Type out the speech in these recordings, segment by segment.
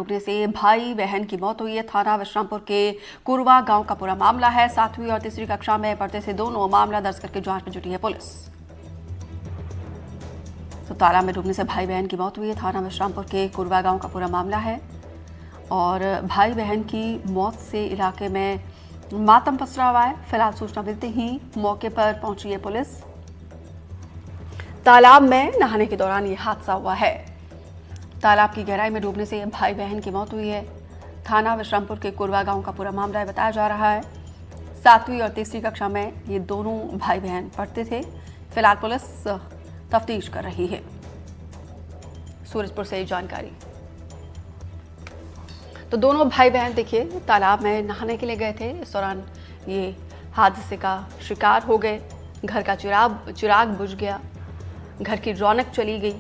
डूबने से भाई बहन की मौत हुई है। थाना विश्रामपुर के कुरवा गांव का पूरा मामला है। 7वीं और तीसरी कक्षा में पढ़ते से दोनों मामला दर्ज करके जांच में जुटी है पुलिस। तो तालाब में डूबने से भाई बहन की मौत हुई है। थाना विश्रामपुर के कुरवा गांव का पूरा मामला है और भाई बहन की मौत से इलाके में मातम पसरा हुआ है। फिलहाल सूचना मिलते ही मौके पर पहुंची है पुलिस। तालाब में नहाने के दौरान ये हादसा हुआ है। तालाब की गहराई में डूबने से भाई बहन की मौत हुई है। थाना विश्रामपुर के कुरवा गांव का पूरा मामला बताया जा रहा है। 7वीं और तीसरी कक्षा में ये दोनों भाई बहन पढ़ते थे। फिलहाल पुलिस तफ्तीश कर रही है। सूरजपुर से जानकारी। तो दोनों भाई बहन देखिए तालाब में नहाने के लिए गए थे। इस दौरान ये हादसे का शिकार हो गए। घर का चिराग बुझ गया, घर की रौनक चली गई।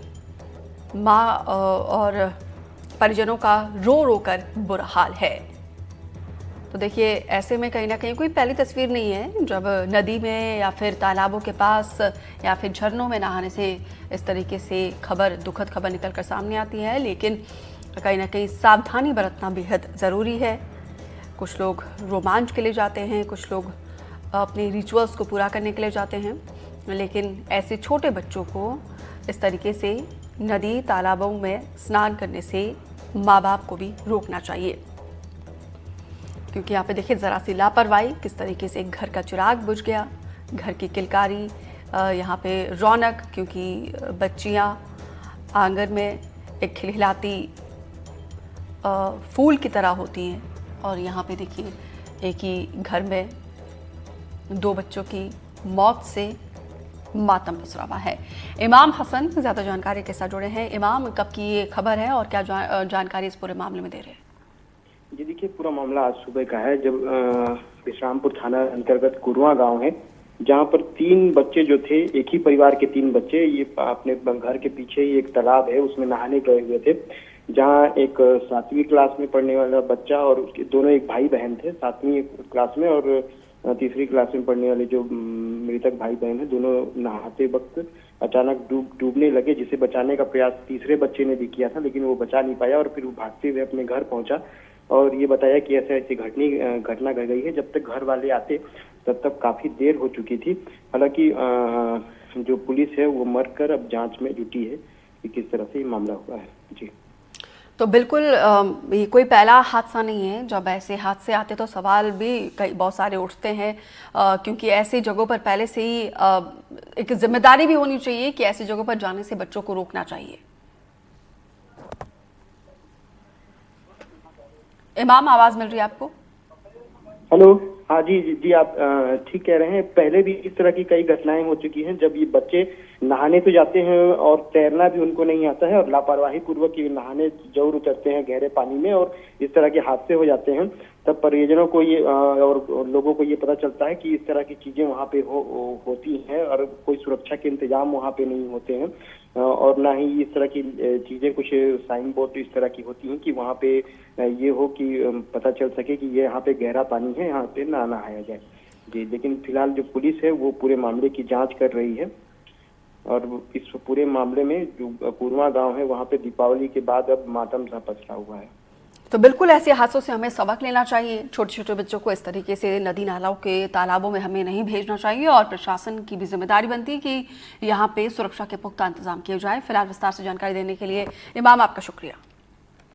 माँ और परिजनों का रो रो कर बुरा हाल है। तो देखिए ऐसे में कहीं ना कहीं कोई पहली तस्वीर नहीं है जब नदी में या फिर तालाबों के पास या फिर झरनों में नहाने से इस तरीके से दुखद खबर निकल कर सामने आती है। लेकिन कहीं ना कहीं सावधानी बरतना बेहद ज़रूरी है। कुछ लोग रोमांच के लिए जाते हैं, कुछ लोग अपने रिचुअल्स को पूरा करने के लिए जाते हैं, लेकिन ऐसे छोटे बच्चों को इस तरीके से नदी तालाबों में स्नान करने से माँ बाप को भी रोकना चाहिए। क्योंकि यहाँ पे देखिए ज़रा सी लापरवाही, किस तरीके से घर का चिराग बुझ गया, घर की किलकारी, यहाँ पे रौनक, क्योंकि बच्चियाँ आंगन में एक खिलखिलाती फूल की तरह होती हैं और यहाँ पे देखिए एक ही घर में दो बच्चों की मौत से मातम पसरा हुआ है। इमाम हसन ज़्यादा जानकारी के साथ जुड़े हैं। इमाम, कब की ये खबर है और क्या जानकारी इस पूरे मामले में दे रहे हैं? जी देखिए, पूरा मामला आज सुबह का है जब विश्रामपुर थाना अंतर्गत कुरवा गांव है, जहां पर 3 बच्चे जो थे, एक ही परिवार के 3 बच्चे, ये अपने घर के पीछे ही एक तालाब है उसमें नहाने गए हुए थे। जहां एक 7वीं क्लास में पढ़ने वाला बच्चा और उसके दोनों एक भाई बहन थे 7वीं क्लास में, और तीसरी क्लास में पढ़ने वाले जो मृतक भाई बहन है, दोनों नहाते वक्त अचानक डूबने लगे, जिसे बचाने का प्रयास तीसरे बच्चे ने भी किया था, लेकिन वो बचा नहीं पाया और फिर वो भागते हुए अपने घर पहुंचा और ये बताया कि ऐसी घटना घट गई है। जब तक घर वाले आते तब तक काफी देर हो चुकी थी। हालांकि जो पुलिस है वो मरकर अब जांच में जुटी है कि किस तरह से ये मामला हुआ है। जी तो बिल्कुल ये कोई पहला हादसा नहीं है। जब ऐसे हादसे आते तो सवाल भी बहुत सारे उठते हैं, क्योंकि ऐसी जगहों पर पहले से ही एक जिम्मेदारी भी होनी चाहिए कि ऐसी जगहों पर जाने से बच्चों को रोकना चाहिए। इमाम, आवाज मिल रही है आपको? हेलो, हाँ जी जी, जी आप ठीक कह रहे हैं। पहले भी इस तरह की कई घटनाएं हो चुकी हैं जब ये बच्चे नहाने तो जाते हैं और तैरना भी उनको नहीं आता है और लापरवाही पूर्वक ये नहाने जरूर उतरते हैं गहरे पानी में और इस तरह के हादसे हो जाते हैं। तब परिजनों को ये और लोगों को ये पता चलता है कि इस तरह की चीजें वहाँ पे होती हैं और कोई सुरक्षा के इंतजाम वहाँ पे नहीं होते हैं और ना ही इस तरह की चीजें, कुछ साइन बोर्ड इस तरह की होती हैं कि वहाँ पे ये हो कि पता चल सके कि ये यहाँ पे गहरा पानी है, यहाँ पे ना नहाया जाए। जी, लेकिन फिलहाल जो पुलिस है वो पूरे मामले की जांच कर रही है और इस पूरे मामले में जो कुरवा गांव है वहाँ पे दीपावली के बाद अब मातम सा पसरा हुआ है। तो बिल्कुल ऐसे हादसों से हमें सबक लेना चाहिए। छोटे छोटे बच्चों को इस तरीके से नदी नालों के तालाबों में हमें नहीं भेजना चाहिए और प्रशासन की भी जिम्मेदारी बनती है कि यहाँ पे सुरक्षा के पुख्ता इंतजाम किए जाए। फिलहाल विस्तार से जानकारी देने के लिए इमाम आपका शुक्रिया।